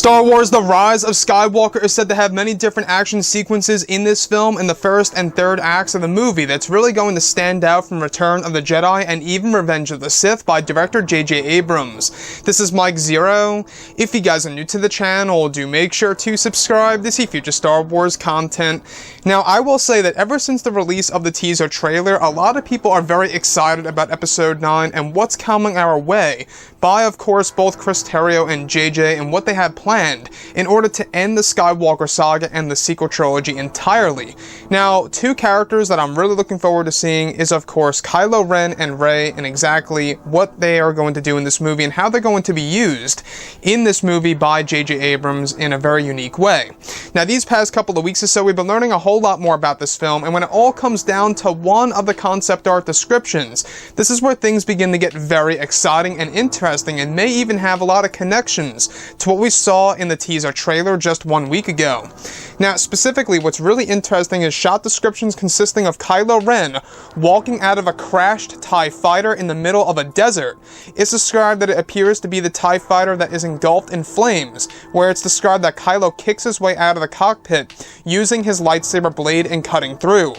Star Wars The Rise of Skywalker is said to have many different action sequences in this film in the first and third acts of the movie that's really going to stand out from Return of the Jedi and even Revenge of the Sith by director J.J. Abrams. This is Mike Zero. If you guys are new to the channel, do make sure to subscribe to see future Star Wars content. Now, I will say that ever since the release of the teaser trailer, a lot of people are very excited about Episode 9 and what's coming our way by, of course, both Chris Terrio and JJ and what they have planned in order to end the Skywalker saga and the sequel trilogy entirely. Now, two characters that I'm really looking forward to seeing is, of course, Kylo Ren and Rey, and exactly what they are going to do in this movie and how they're going to be used in this movie by J.J. Abrams in a very unique way. Now, these past couple of weeks or so, we've been learning a whole lot more about this film, and when it all comes down to one of the concept art descriptions, this is where things begin to get very exciting and interesting, and may even have a lot of connections to what we saw in the teaser trailer just 1 week ago. Now, specifically, what's really interesting is shot descriptions consisting of Kylo Ren walking out of a crashed TIE fighter in the middle of a desert. It's described that it appears to be the TIE fighter that is engulfed in flames, where it's described that Kylo kicks his way out of the cockpit using his lightsaber blade and cutting through.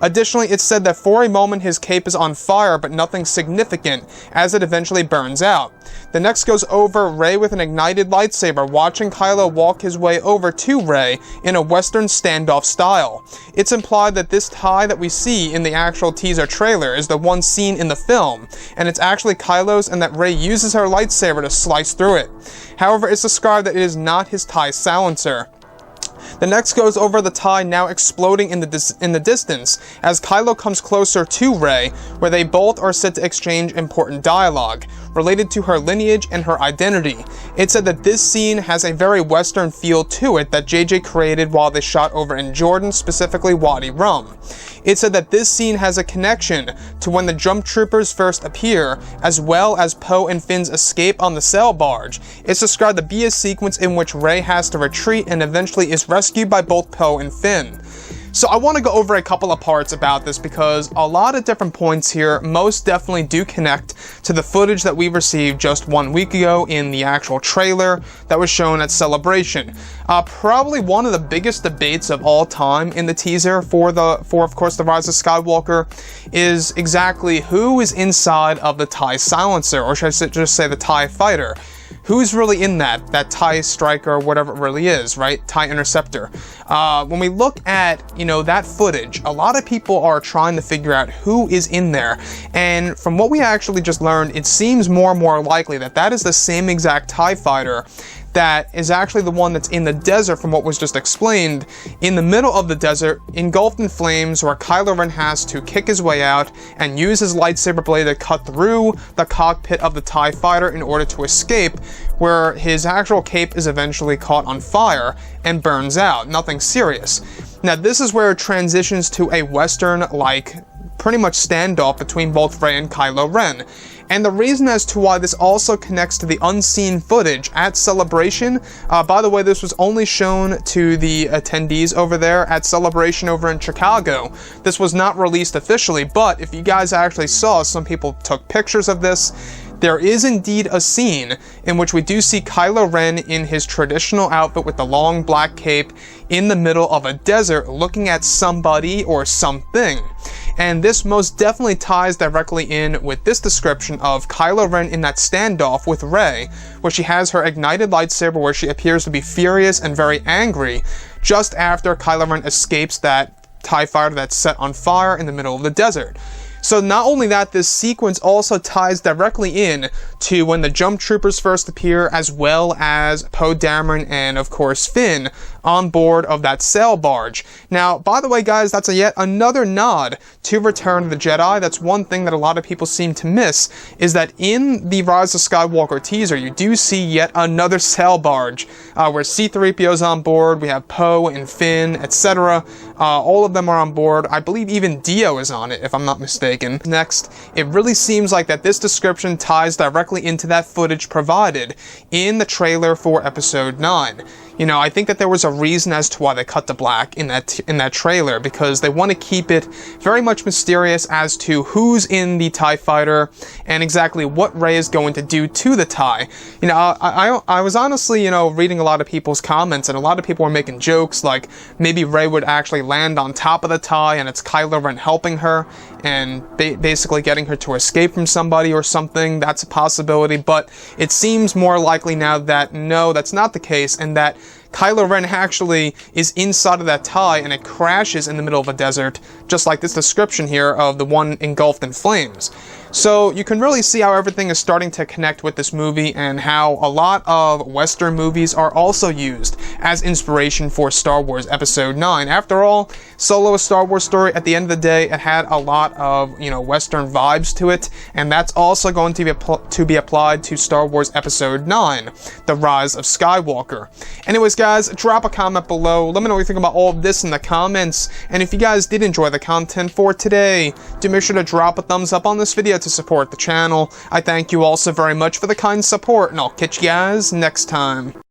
Additionally, it's said that for a moment his cape is on fire, but nothing significant, as it eventually burns out. The next goes over Rey with an ignited lightsaber, watching Kylo walk his way over to Rey in a Western standoff style. It's implied that this TIE that we see in the actual teaser trailer is the one seen in the film, and it's actually Kylo's, and that Rey uses her lightsaber to slice through it. However, it's described that it is not his TIE silencer. The next goes over the TIE now exploding in the distance as Kylo comes closer to Rey, where they both are said to exchange important dialogue related to her lineage and her identity. It's said that this scene has a very Western feel to it that JJ created while they shot over in Jordan, specifically Wadi Rum. It's said that this scene has a connection to when the Jump Troopers first appear, as well as Poe and Finn's escape on the sail barge. It's described to be a sequence in which Rey has to retreat and eventually is rescued by both Poe and Finn. So I want to go over a couple of parts about this because a lot of different points here most definitely do connect to the footage that we received just 1 week ago in the actual trailer that was shown at Celebration. Probably one of the biggest debates of all time in the teaser for of course The Rise of Skywalker is exactly who is inside of the TIE silencer, or should I just say the TIE fighter. Who's really in that TIE striker, or whatever it really is, right? TIE interceptor. When we look at, that footage, a lot of people are trying to figure out who is in there. And from what we actually just learned, it seems more and more likely that that is the same exact TIE fighter that is actually the one that's in the desert from what was just explained, in the middle of the desert, engulfed in flames, where Kylo Ren has to kick his way out and use his lightsaber blade to cut through the cockpit of the TIE fighter in order to escape, where his actual cape is eventually caught on fire and burns out. Nothing serious. Now, this is where it transitions to a Western-like pretty much standoff between both Rey and Kylo Ren. And the reason as to why this also connects to the unseen footage at Celebration, by the way, this was only shown to the attendees over there at Celebration over in Chicago. This was not released officially, but if you guys actually saw, some people took pictures of this. There is indeed a scene in which we do see Kylo Ren in his traditional outfit with the long black cape in the middle of a desert looking at somebody or something. And this most definitely ties directly in with this description of Kylo Ren in that standoff with Rey, where she has her ignited lightsaber, where she appears to be furious and very angry just after Kylo Ren escapes that TIE fighter that's set on fire in the middle of the desert. So not only that, this sequence also ties directly in to when the Jump Troopers first appear, as well as Poe Dameron and, of course, Finn on board of that sail barge. Now, by the way, guys, that's yet another nod to Return of the Jedi. That's one thing that a lot of people seem to miss, is that in the Rise of Skywalker teaser, you do see yet another sail barge, where C-3PO's on board, we have Poe and Finn, etc. All of them are on board. I believe even Dio is on it, if I'm not mistaken. Next, it really seems like that this description ties directly into that footage provided in the trailer for Episode 9. You know, I think that there was a reason as to why they cut to black in that trailer, because they want to keep it very much mysterious as to who's in the TIE fighter and exactly what Rey is going to do to the TIE. You know, I was honestly, you know, reading a lot of people's comments, and a lot of people were making jokes like maybe Rey would actually land on top of the TIE and it's Kylo Ren helping her and basically getting her to escape from somebody or something. That's a possibility, but it seems more likely now that no, that's not the case, and that Kylo Ren actually is inside of that TIE and it crashes in the middle of a desert, just like this description here of the one engulfed in flames. So you can really see how everything is starting to connect with this movie, and how a lot of Western movies are also used as inspiration for Star Wars Episode 9. After all, Solo, a Star Wars story, at the end of the day, it had a lot of, you know, Western vibes to it, and that's also going to be applied to Star Wars Episode 9, The Rise of Skywalker. Anyways, guys, drop a comment below. Let me know what you think about all of this in the comments, and if you guys did enjoy the content for today, do make sure to drop a thumbs up on this video to support the channel. I thank you all so very much for the kind support, and I'll catch you guys next time.